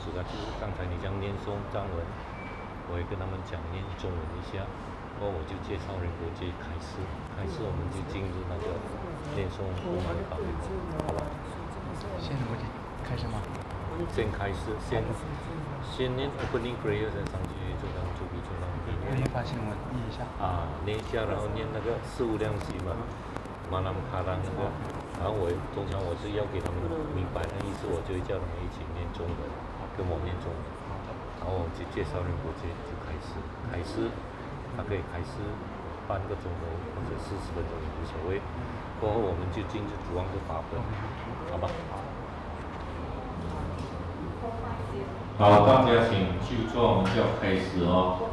主要就是刚才你讲念诵藏文，我也跟他们讲念中文一下，然后我就介绍仁波切开示，我们就进入那个念诵佛法的法会，好吧？先仁波切开始吗？先开始，先念 opening prayer， 再上去就当主笔就当。我先发现我念一下。啊，念一下，然后念那个四无量心嘛，马南卡拉那个，然后通常我是要给他们明白的意思，我就会叫他们一起念中文，跟我念中文，然后我就介绍仁波切就开始，他可以开始半个钟头或者40分钟也无所谓，过后我们就进入主王的法本，好吧？好，大家请就坐，我们就要开始哦。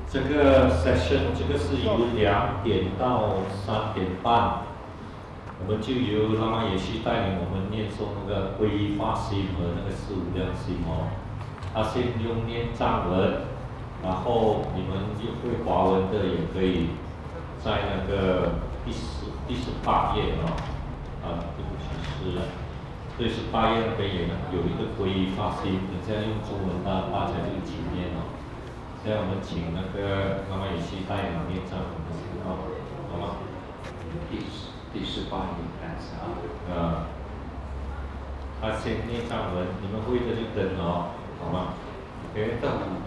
这个 session 这个是由2点到3点半，我们就由拉玛也去带领我们念诵那个皈依法心和那个四无量心哦。他先用念藏文，然后你们会华文的也可以在那个第18页哦，对不起是。对，18页那边也有一个皈依法心，等下用中文大家就一起念哦。现在我们请那个妈妈也去带领念藏文的时候，好吗？第18页开始啊。他先念藏文，你们会的就跟哦，好吗 ？OK。Bhagavad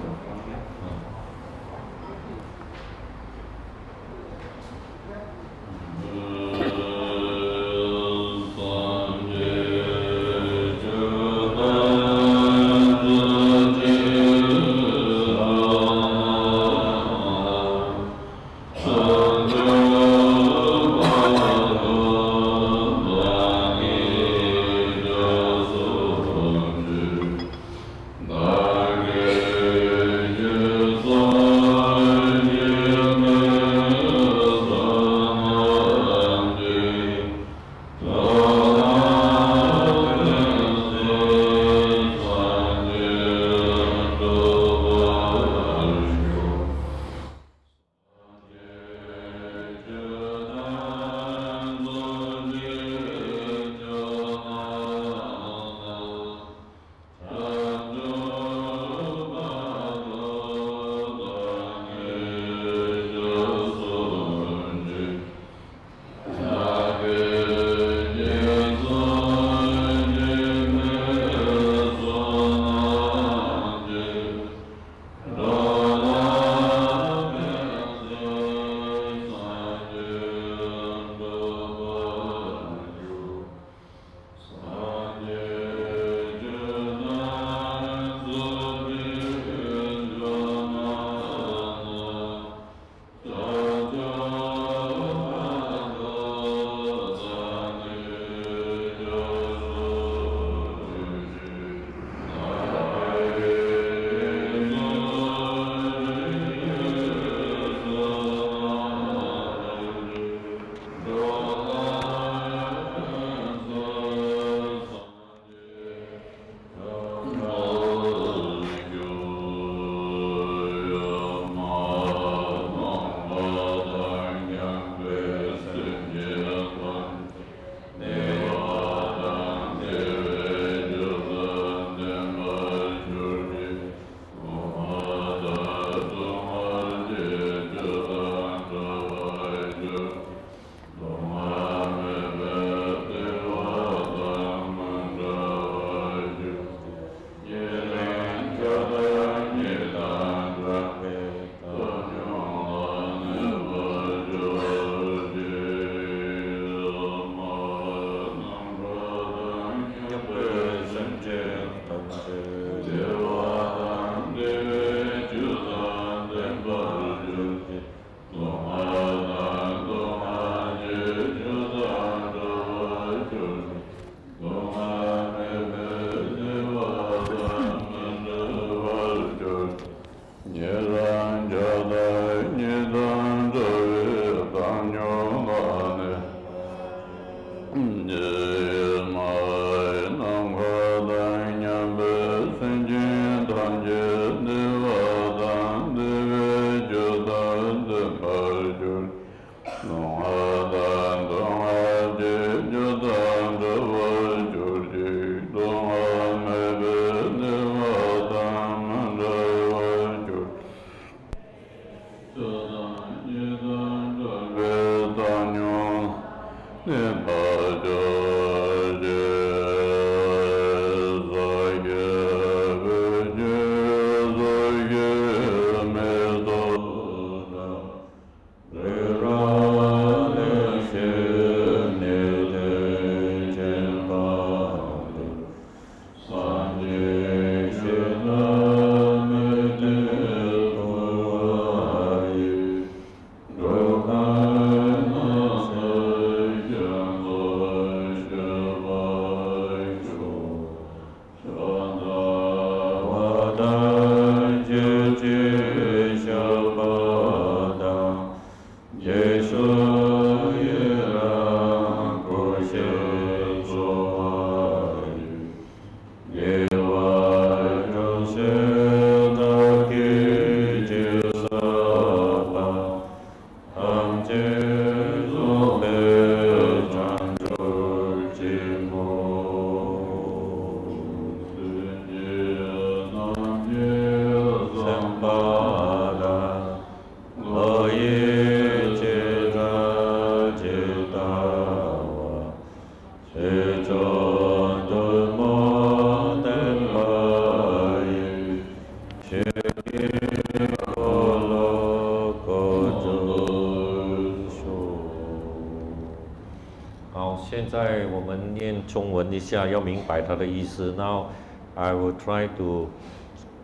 中文一下，要明白它的意思。Now I will try to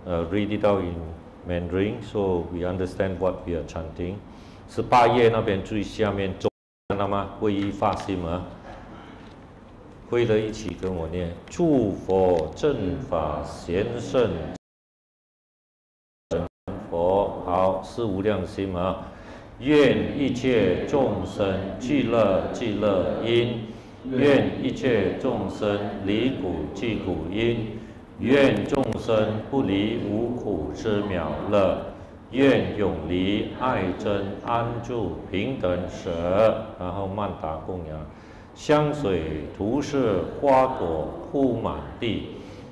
read it out in Mandarin, so we understand what we are chanting. 18页那边最下面中，看到吗？皈依发心吗？会的一起跟我念：诸佛正法贤圣佛，好，是无量心吗？愿一切众生俱乐俱乐因，愿一切众生离苦即苦因，愿众生不离无苦之妙乐，愿永离爱憎安住平等舍。然后曼达供养，香水涂饰花朵铺满地，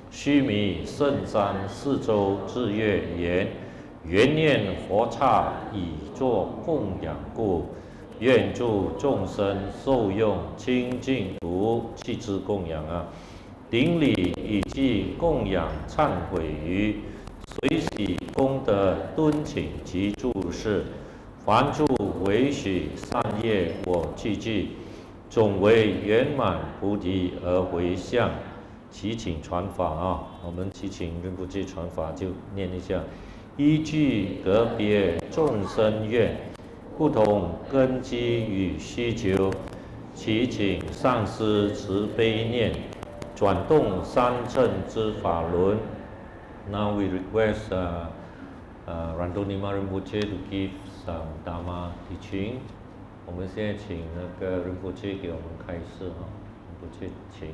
须弥圣山四周日月圆。缘念佛刹以作供养故，愿助众生受用清净土，弃之供养啊！顶礼以及供养忏悔于，随喜功德敦请及注释，凡诸为许善业我具具，总为圆满菩提而回向。祈请传法啊！我们祈请仁波切传法，就念一下。依据个别众生愿，不同根基与需求，祈请上师慈悲念，转动三乘之法轮。Now we request Rangdol Nima Rinpoche to give some Dharma teaching. 我们现在请那个仁波切给我们开示啊，仁波切请。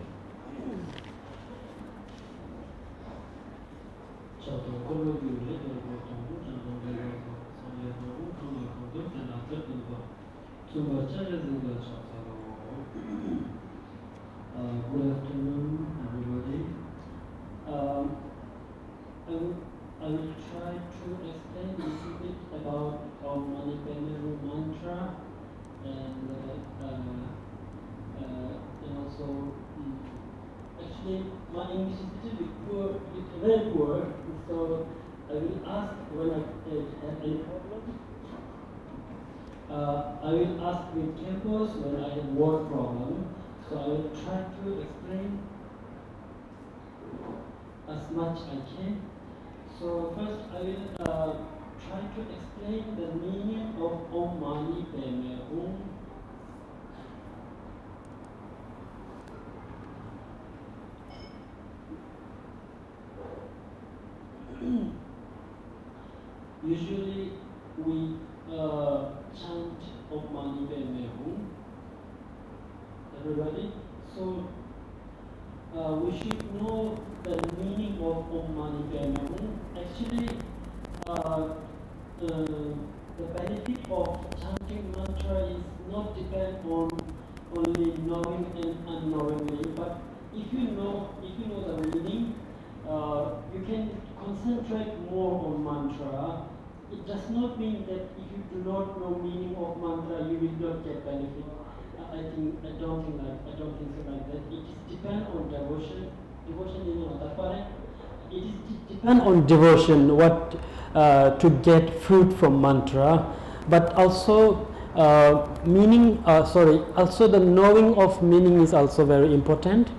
Good afternoon, everybody. I will try to explain a little bit about our Mani Padme Hum mantra and also actually my English is a little bit poor, very poor, so I will ask when I have any problem. I will ask with tempos when I have more problem. So I will try to explain as much I can. So first I will try to explain the meaning of Om Mani Padme Hum. Usually we chant Om Mani Padme Hum. Everybody, so we should know the meaning of Om Mani Padme Hum. Actually, the benefit of chanting mantra is not depend on only knowing and unknowingly, but if you know the meaning, you can concentrate more on mantra. It does not mean that if you do not know meaning of mantra, you will not get benefit. I don't think so like that. It is depend on devotion. Devotion is not that. It is depend on devotion what to get fruit from mantra, but also meaning. Also the knowing of meaning is also very important.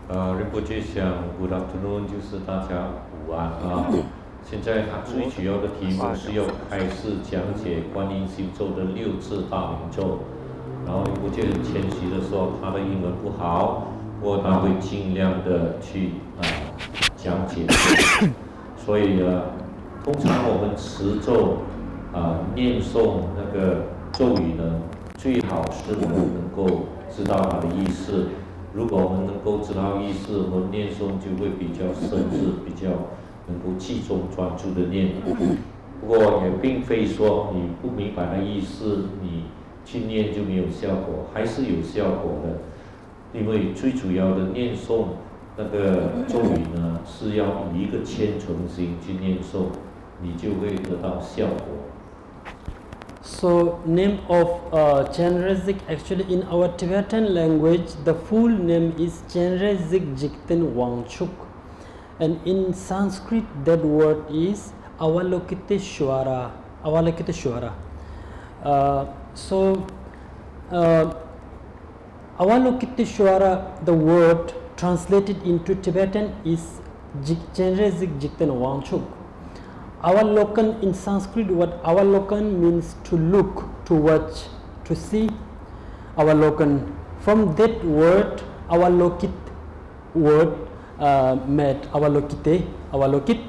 Rinpoche 想 Good afternoon 就是大家午安啊。现在他最主要的题目是要开始讲解观音心咒的六字大明咒。然后Rinpoche很谦虚的说，他的英文不好，不过他会尽量的去讲解。所以通常我们持咒念诵那个咒语呢，最好是我们能够知道它的意思。如果我们能够知道意思，我们念诵就会比较深入，比较能够集中专注的念。不过也并非说你不明白的意思，你去念就没有效果，还是有效果的。因为最主要的念诵那个咒语呢，是要以一个虔诚心去念诵，你就会得到效果。So name of Chenrezig, actually in our Tibetan language, the full name is Chenrezig Jikten Wangchuk, and in Sanskrit that word is Avalokiteshwara. Avalokiteshvara, the word translated into Tibetan is Chenrezig Jikten Wangchuk. Avalokan in Sanskrit, what Avalokan means to look, to watch, to see. Avalokan. From that word, Avalokit word made Avalokite, Avalokit,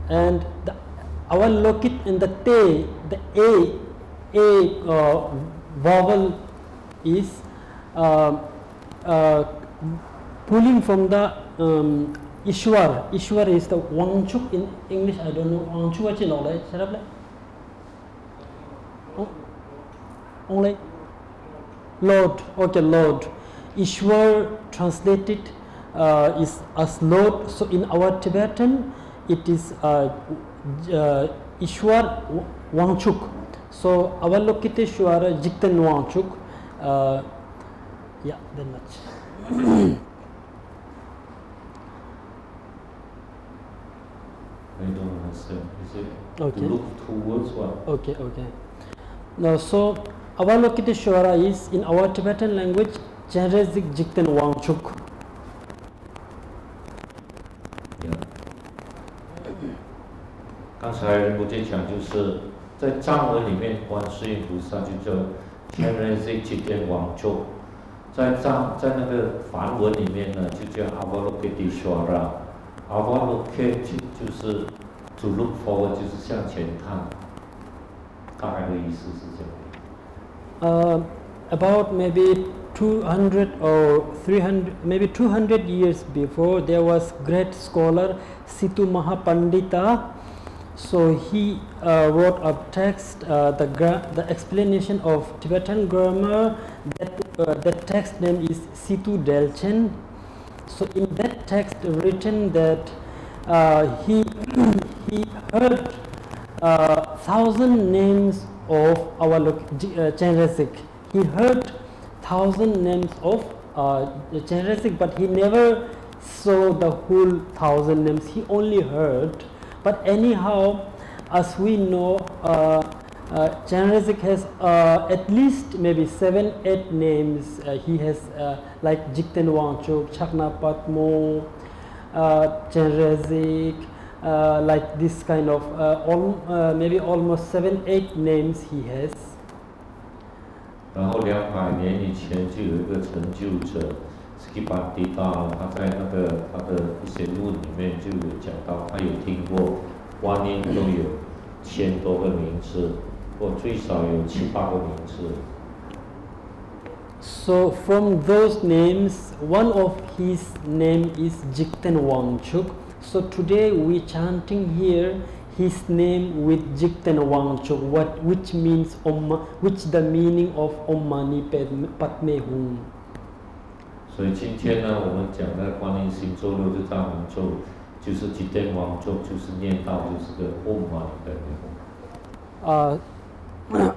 and the Avalokit and the te, the a vowel is pulling from the Ishwar. Ishwar is the Wangchuk in English. I don't know Wangchuk what you know, right? Only Lord. Okay, Lord. Ishwar translated is as Lord. So in our Tibetan, it is Ishwar Wangchuk. So Avalokiteshvara Jikten Wangchuk. Yeah, that much. I don't understand. Is it Okay. to look towards what? Okay, okay. Now, so Avalokiteshvara is in our Tibetan language Chenrezig Jikten Wangchuk. Yeah. 刚才我在讲就是在藏文里面，观世音菩萨就叫 Chenrezig Jikten Wangchuk， 在那个梵文里面呢，就叫 Avalokiteshvara。Avalokit 就是 to look forward， 就是向前看，大概的意思是这样。About maybe 200 or 300, maybe 200 years before, there was great scholar Situ Mahapandita. So he wrote a text, the explanation of Tibetan grammar. That text name is Situ Delchen. So in that text written that he heard 1,000 names of our Chenrezig. He heard 1,000 names of Chenrezig, but he never saw the whole 1,000 names. He only heard. But anyhow, as we know, Chenrezig has at least maybe 7-8 names. He has like Jikten Wangchuk, Chakna Patmo, Chenrezig, like this kind of maybe almost 7-8 names he has. 然后200年以前就有一个成就者 Skipantita， 他在他的一些论里面就有讲到，他有听过观音都有1000多个名字，或最少有7、8个名字。So from those names, one of his name is Jikten Wangchuk. So today we chanting here his name with Jikten Wangchuk, which means which the meaning of Om Mani Padme Hum. 所以今天呢，我们讲的观音心咒六字大明咒，就是Jikten Wangchuk，就是念到就是个 Om Mani Padme Hum。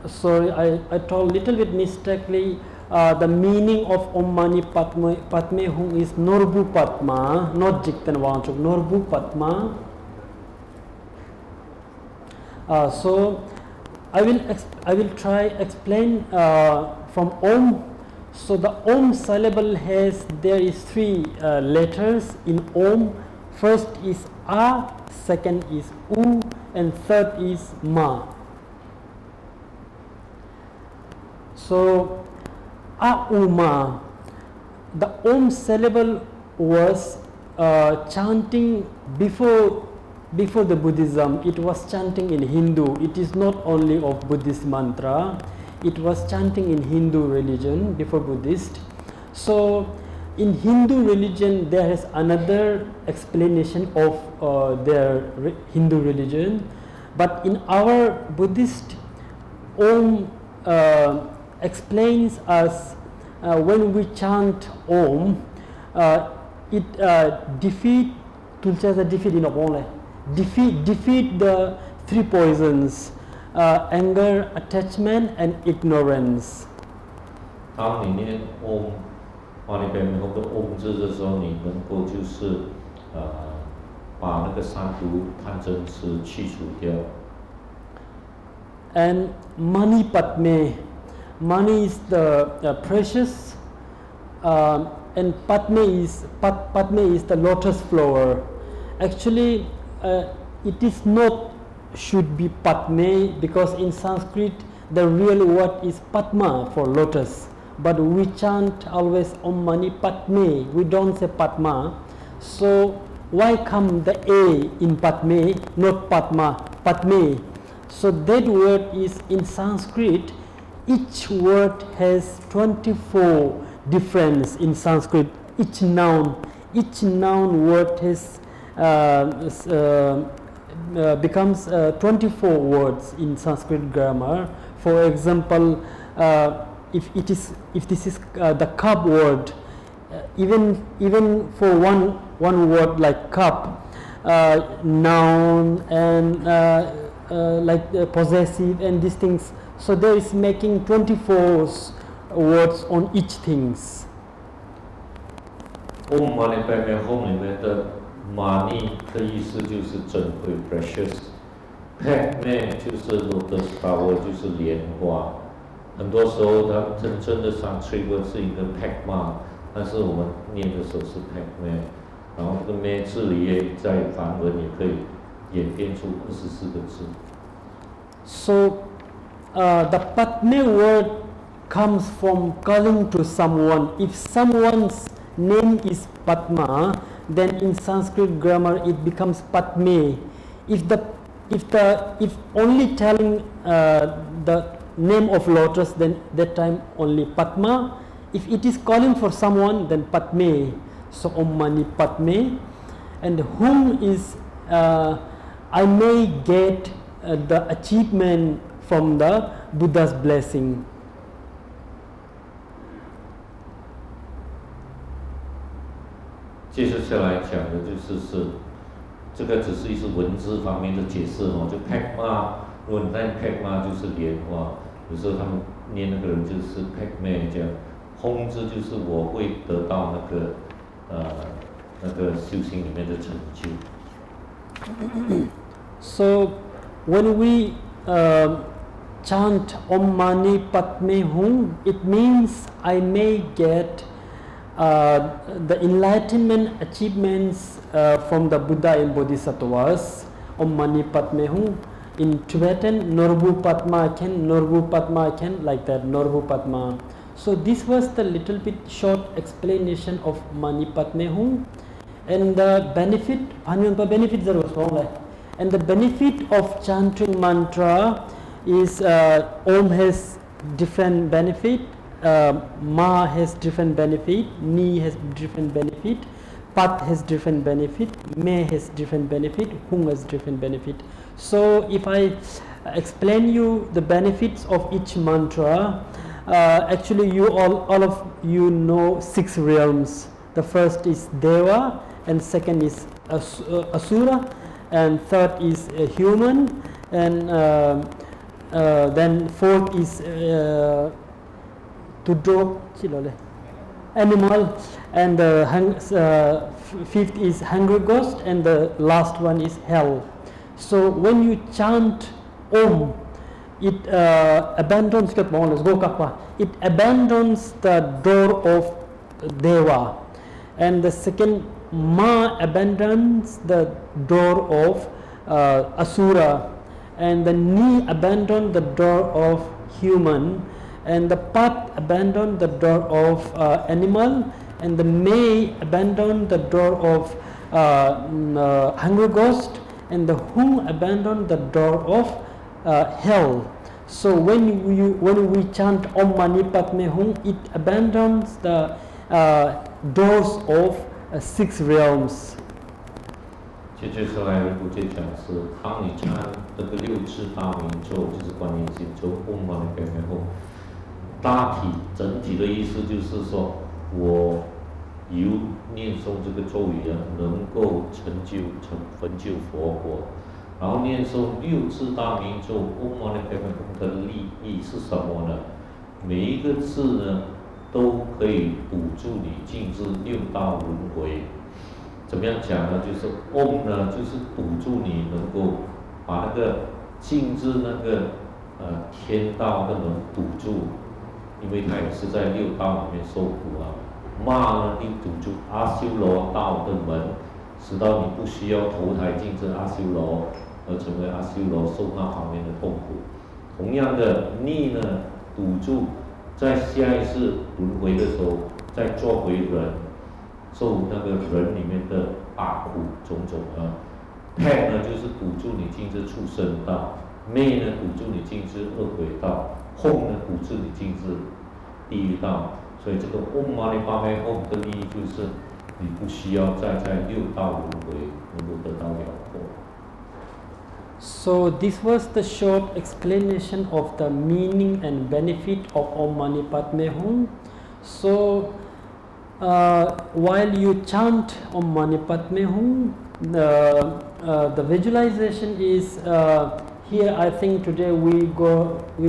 Sorry, I told little bit mistakenly. The meaning of Om Mani Padme Hum is Norbu Padma, not Jikten Wangchuk. Norbu Padma. So I will try explain from Om. So the Om syllable there is 3 letters in Om. First is A, second is U, and third is Ma. So Auma, the Om syllable was chanting before the Buddhism. It was chanting in Hindu. It is not only of Buddhist mantra. It was chanting in Hindu religion before Buddhist. So in Hindu religion there is another explanation of their Hindu religion, but in our Buddhist, Om explains us when we chant Om, it defeat the 3 poisons, anger, attachment, and ignorance. 当你念 Om Mani Padme Hum 的 Om 字的时候，你能够就是把那个三毒贪嗔痴去除掉。And Mani Padme, money is the precious, and Padme is the lotus flower. Actually, it is not should be Padme, because in Sanskrit the real word is Padma for lotus, but we chant always Om Mani Padme, we don't say Padma. So why come the A in Padme, not Padma, Padme? So that word is in Sanskrit, each word has 24 difference in Sanskrit. Each noun word has becomes 24 words in Sanskrit grammar. For example, if this is the cup word, even for one word like cup, noun and like possessive and these things, so there is making 24 words on each things. Om Mani Padme Hum 里面的 Mani 的意思就是珍贵 precious，Padme 就是 lotus flower 就是莲花。很多时候它真的上吹过是一个 Padma， 但是我们念的时候是 Padme， 然后这个 me 字里也在梵文也可以演变出24个字。So the Padme word comes from calling to someone. If someone's name is Padma, then in Sanskrit grammar it becomes Padme. If only telling the name of lotus, then that time only Padma. If it is calling for someone, then Padme. So Om Mani Padme. And whom is I may get the achievement from the Buddha's blessing. 接着下来讲的就是这个只是一些文字方面的解释哦，就 Padma， 如果你念 Padma 就是莲花，有时候他们念那个人就是 Padme 这样，轰字就是我会得到那个修行里面的成就。So when we chant Om Mani Padme Hum, it means I may get the enlightenment achievements from the Buddha and Bodhisattvas. Om Mani Padme Hum. In Tibetan, Norbu Padma Ken, like that, Norbu Padma. So this was the little bit short explanation of Mani Padme Hum. And the benefit, and the benefit of chanting mantra is Om has different benefit, Ma has different benefit, Ni has different benefit, Pat has different benefit, Me has different benefit, Hung has different benefit. So if I explain you the benefits of each mantra, actually you all of you know 6 realms. The first is Deva, and second is Asura, and third is human, and then fourth is animal, and fifth is hungry ghost, and the last one is hell. So when you chant Om, it abandons the door of Deva, and the second Ma abandons the door of Asura, and the Ni abandons the door of human, and the Pat abandoned the door of animal, and the May abandoned the door of hungry ghost, and the Hum abandoned the door of hell. So when we chant Om Mani Padme Hum, it abandons the doors of 6 realms. 接下来我就讲是，当你唱这个6字大明咒，就是观音心咒 Om Mani Padme Hum， 大体整体的意思就是说，我由念诵这个咒语能够成就佛果。然后念诵6字大明咒 Om Mani Padme Hum 的利益是什么呢？每一个字呢，都可以补助你进至6道轮回。怎么样讲呢？就是 Om 呢，就是补助你能够把那个进至那个天道的能补助，因为他也是在6道里面受苦啊。嘛呢，并堵住阿修罗道的门，使到你不需要投胎进这阿修罗，而成为阿修罗受那方面的痛苦。同样的，逆呢堵住在下一次轮回的时候，再做回人，受那个人里面的八苦种种啊。泰呢就是堵住你进这畜生道，昧呢堵住你进这恶鬼道，吽呢堵住你进这地狱道。所以这个 Om Mani Padme Hum 的意义就是，你不需要再在六道轮回能够得到了脱。So this was the short explanation of the meaning and benefit of Om Mani Padme Hum. So while you chant Om Mani Padme Hum, the visualization is here. I think today we're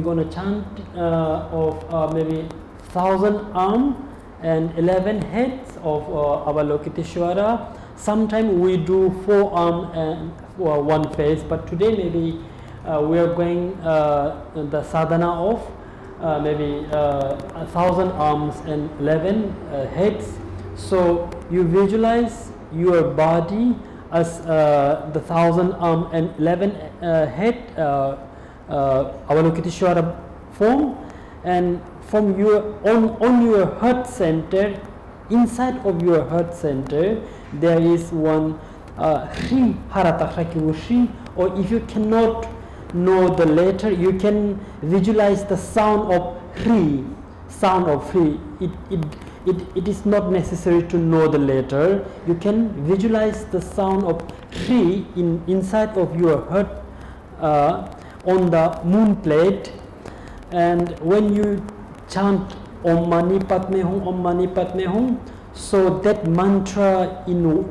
gonna chant of maybe 1,000 arms and 11 heads of our Lokiteshvara. Sometimes we do 4 arms and 1 face, but today maybe we are going the sadhana of maybe 1,000 arms and 11 heads. So you visualize your body as the 1,000 arm and 11 head Avalokiteshvara form, and from your on your heart center, inside of your heart center, there is one Hri Haratakhakivu Shri, or if you cannot know the letter, you can visualize the sound of Hri, sound of Hri. It is not necessary to know the letter. You can visualize the sound of Hri inside of your heart on the moon plate, and when you chant Om Mani Padme Hum, Om Mani Padme Hum, so that mantra in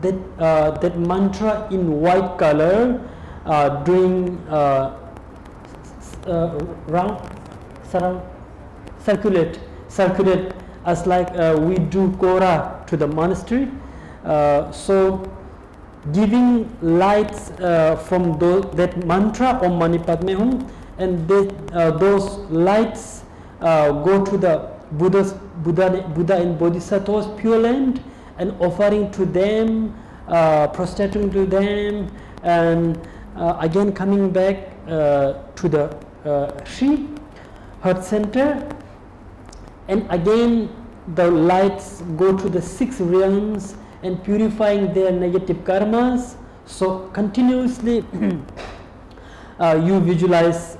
that mantra in white color doing circulate as like we do Kora to the monastery. So giving lights from that mantra Om Mani Padme Hum, and those lights go to the Buddha and Bodhisattvas Pure Land, and offering to them, prostrating to them, and again coming back to the Shri Heart Center, and again the lights go to the 6 realms and purifying their negative karmas. So continuously you visualize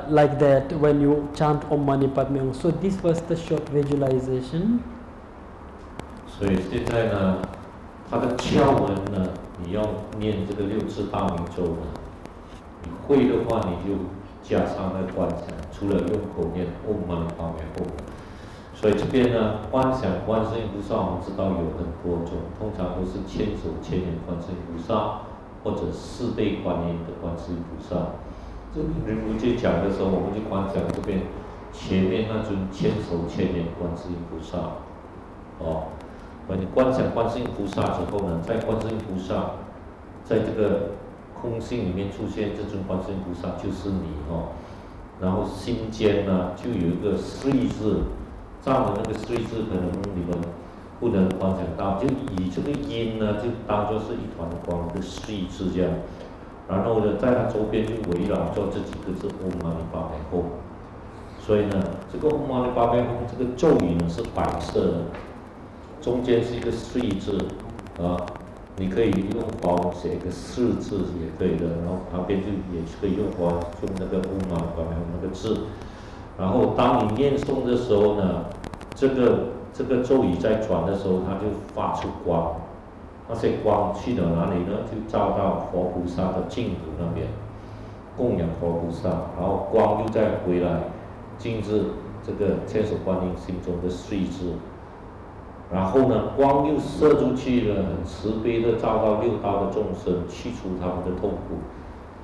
like that when you chant Om Mani Padme Hum. So this was the short visualization. 所以现在呢，它的窍门呢，你要念这个六字大明咒呢，你会的话，你就加上那观想，除了用口念 Om Mani Padme Hum。所以这边呢，观想观世音菩萨，我们知道有很多种，通常都是千手千眼观世音菩萨，或者4倍观音的观世音菩萨。这如就讲的时候，我们就观想这边前面那尊千手千眼观世音菩萨，哦。你观想观世音菩萨之后呢，在观世音菩萨在这个空性里面出现这尊观世音菩萨就是你哦，然后心间呢就有一个Sri字，这样的那个Sri字可能你们不能观想到，就以这个音呢就当作是一团光的Sri字这样，然后呢在它周边就围绕着这几个字Om Mani Padme Hum，所以呢这个Om Mani Padme Hum这个咒语呢是白色的。中间是一个Sri字啊，你可以用华文写一个4字也可以的，然后旁边就也可以用华文用那个Om Mani Padme Hum那个字，然后当你念诵的时候呢，这个咒语在转的时候，它就发出光，那些光去到哪里呢？就照到佛菩萨的净土那边，供养佛菩萨，然后光又再回来进入这个千手观音心中的Sri字。然后呢，光又射出去了，很慈悲的照到6道的众生，去除他们的痛苦，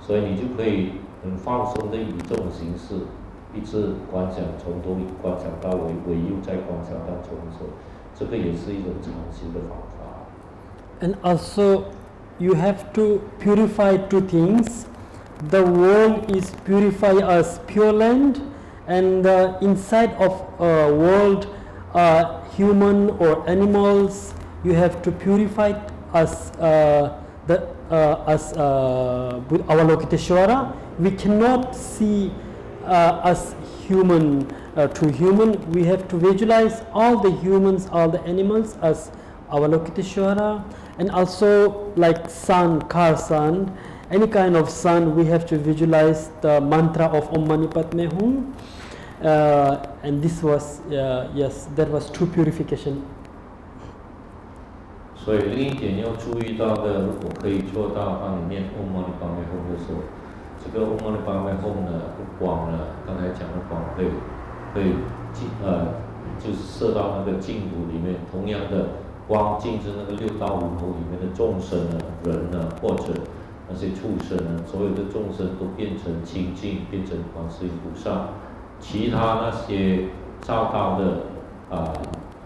所以你就可以很放松的以这种形式，一直观想，从头观想到尾，尾又再观想到从头，这个也是一种长期的方法。And also, you have to purify 2 things. The world is purified as Pure Land, and the inside of world human or animals, you have to purify us, with Avalokiteshvara. We cannot see us human, true human. We have to visualize all the humans, all the animals as Avalokiteshvara, and also like sun, car sun, any kind of sun, we have to visualize the mantra of Om Mani Padme Hum. And this was, yes, that was true purification. 所以另一点要注意到的，如果可以做到，当你念 Om Mani Padme Hum 的时候，这个 Om Mani Padme Hum 呢，光呢，刚才讲的光会就是射到那个净土里面，同样的光进至那个六道轮回里面的众生呢、人呢，或者那些畜生呢，所有的众生都变成清净，变成观世音菩萨。其他那些照到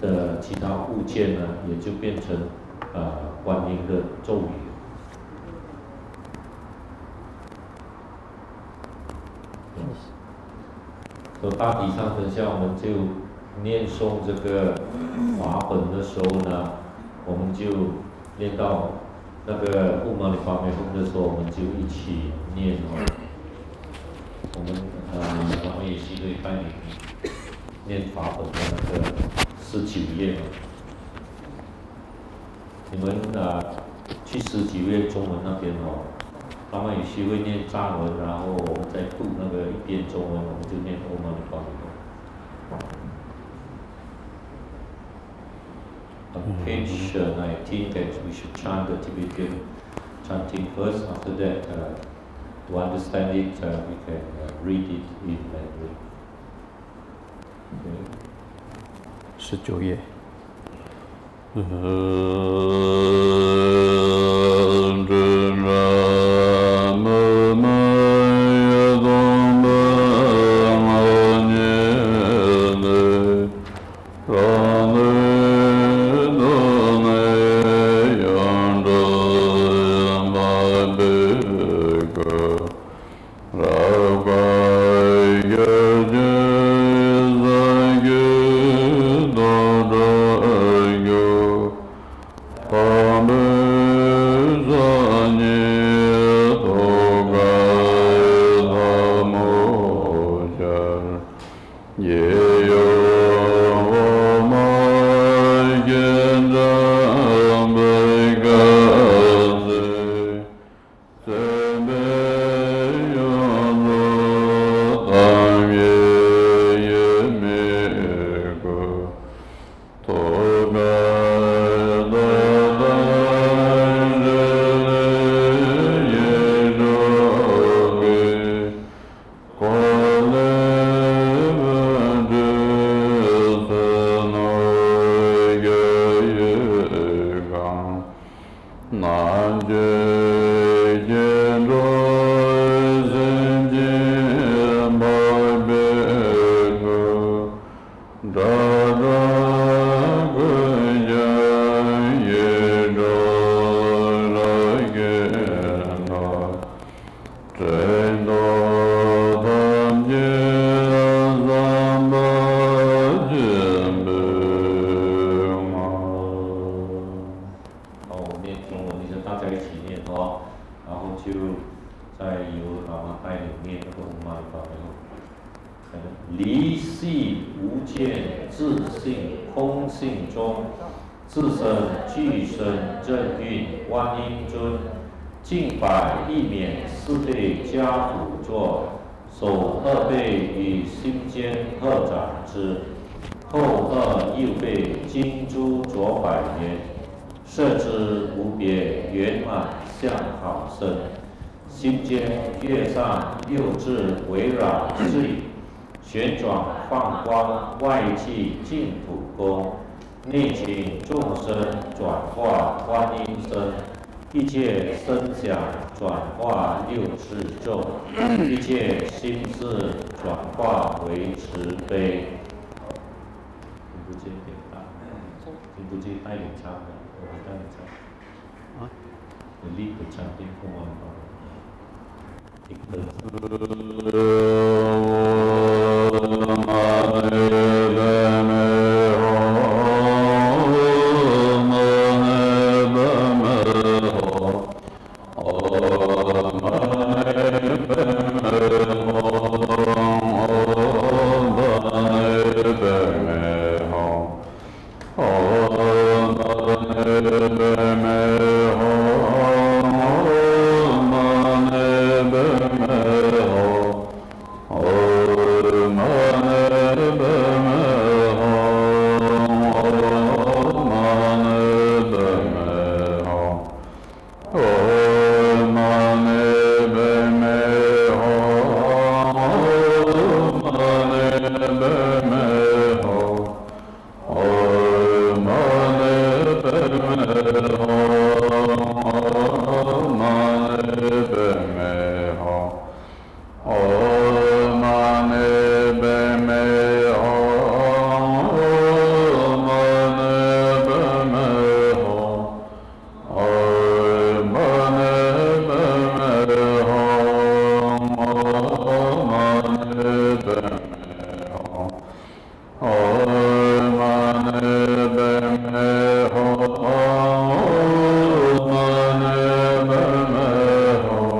的其他物件呢，也就变成观音的咒语。所以大体上，等下我们就念诵这个法本的时候呢，我们就念到那个Om Mani Padme Hum的时候，我们就一起念哦。我们咱们也是会带你念法本的那个19页嘛。你们去19页中文那边哦，他们也是会念藏文，然后我们再读那个一遍中文，我们就念Om Mani Padme Hum。On page 19, that we should chant the Tibetan chanting first. After that, to understand it, we can read it in Mandarin. Okay. 19页。离系无见，自性空性中，自身具身正运观音尊，净百一免四对家辅座，手二背与心间合掌之，后二右背金珠左百元，摄之无别圆满相好身，心间月上六字围绕是以。旋转放光，外气净土功，内请众生转化观音身，一切声响转化六字咒，一切心事转化为慈悲。听不见点大，听不见带领唱的，我们带领唱。啊？你立刻唱定空完吧。一个。Om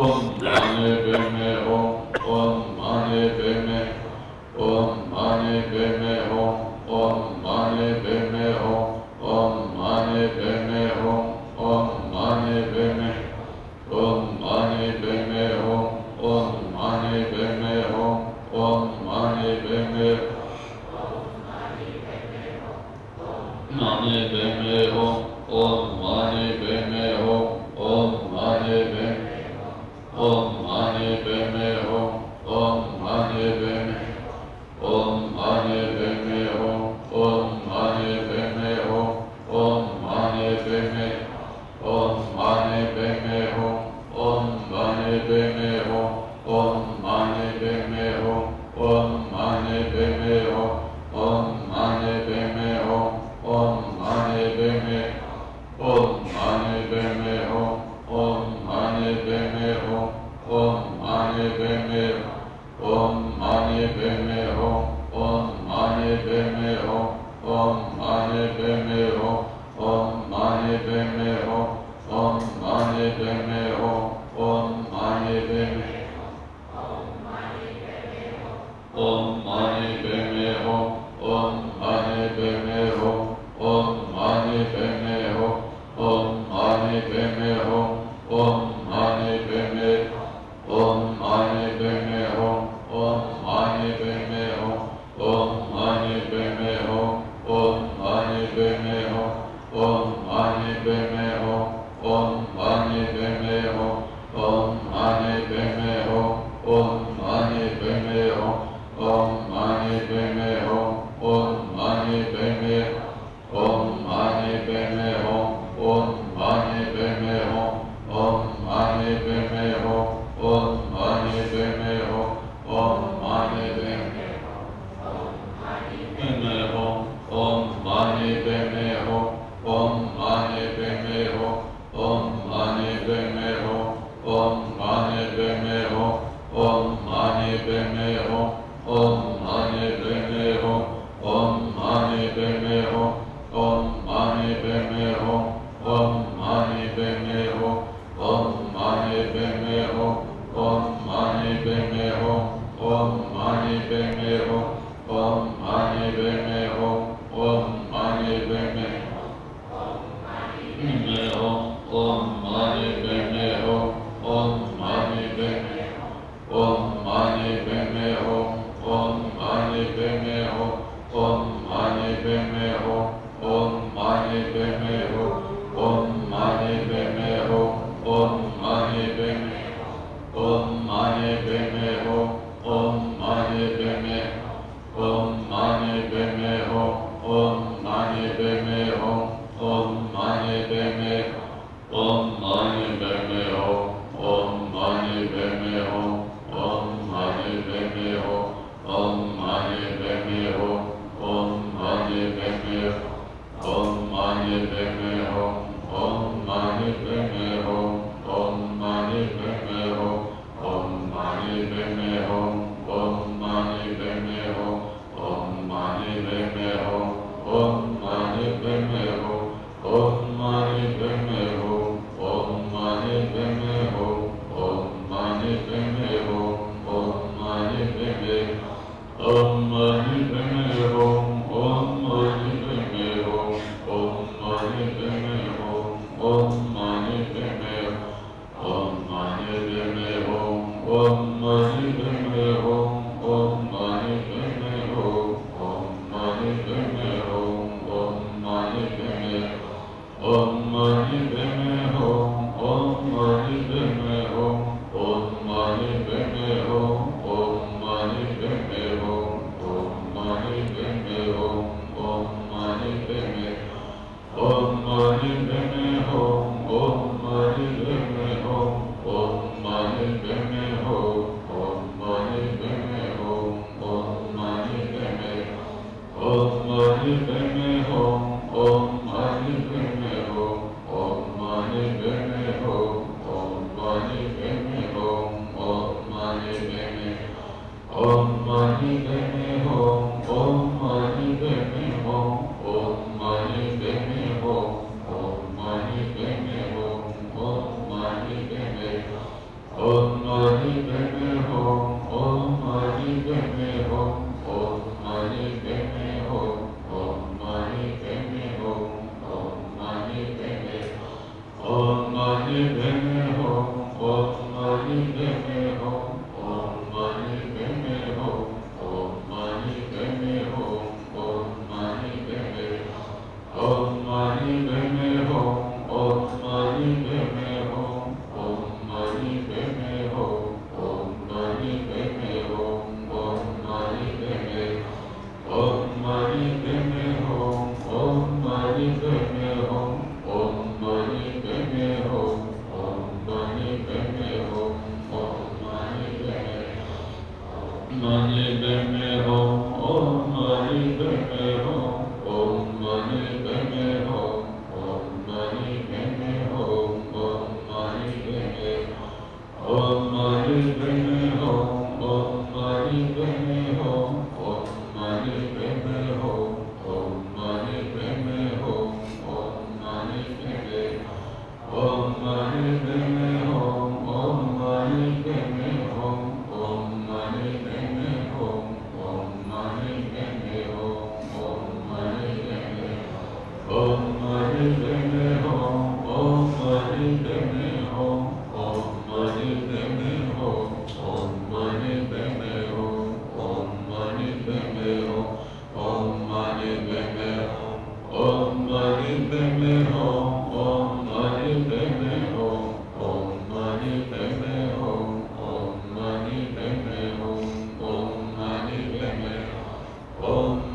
Om Om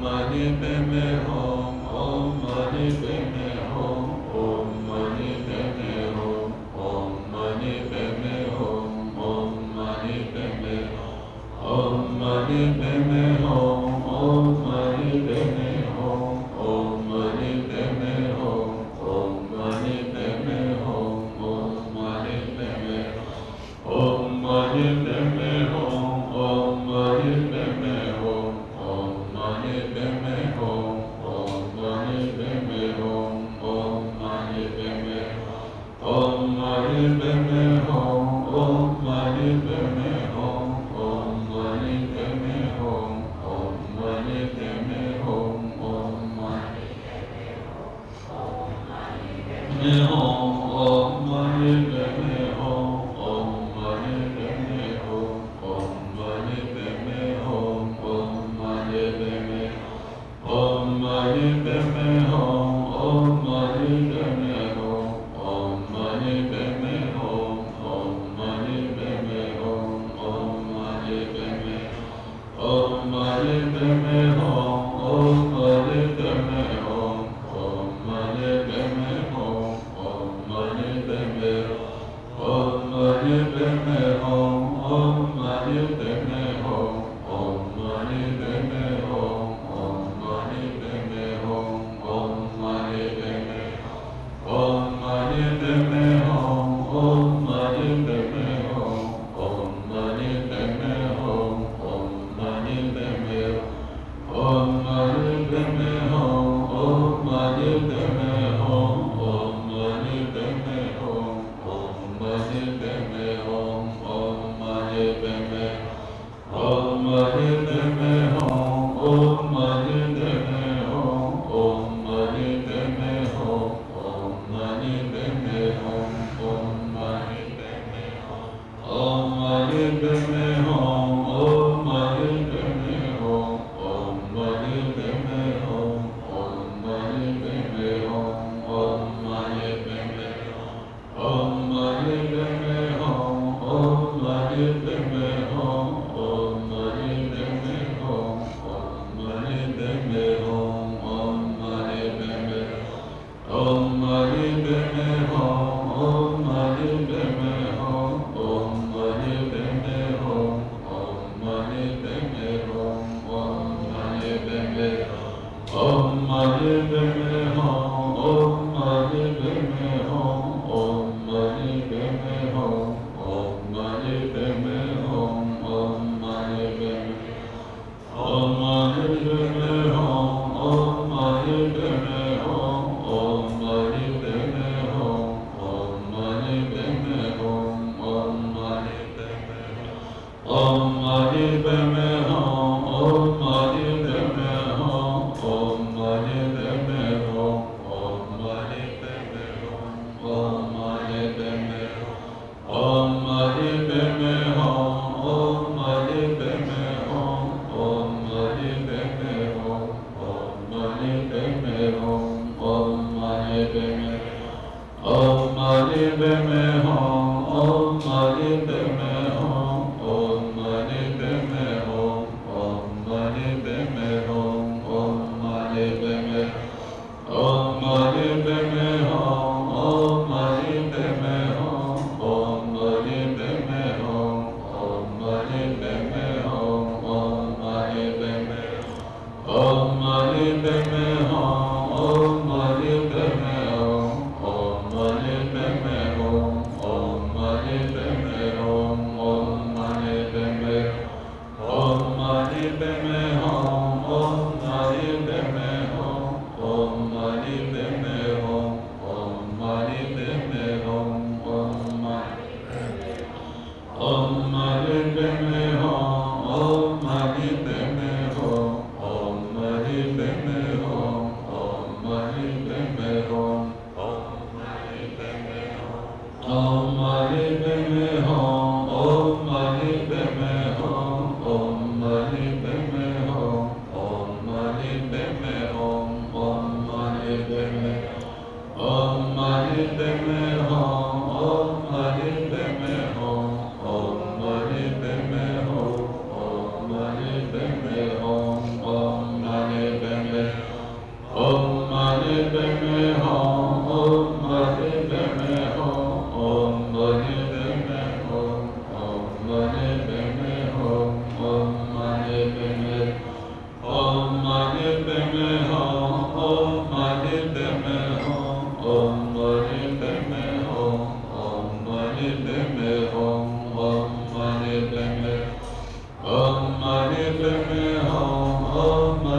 Om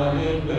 Om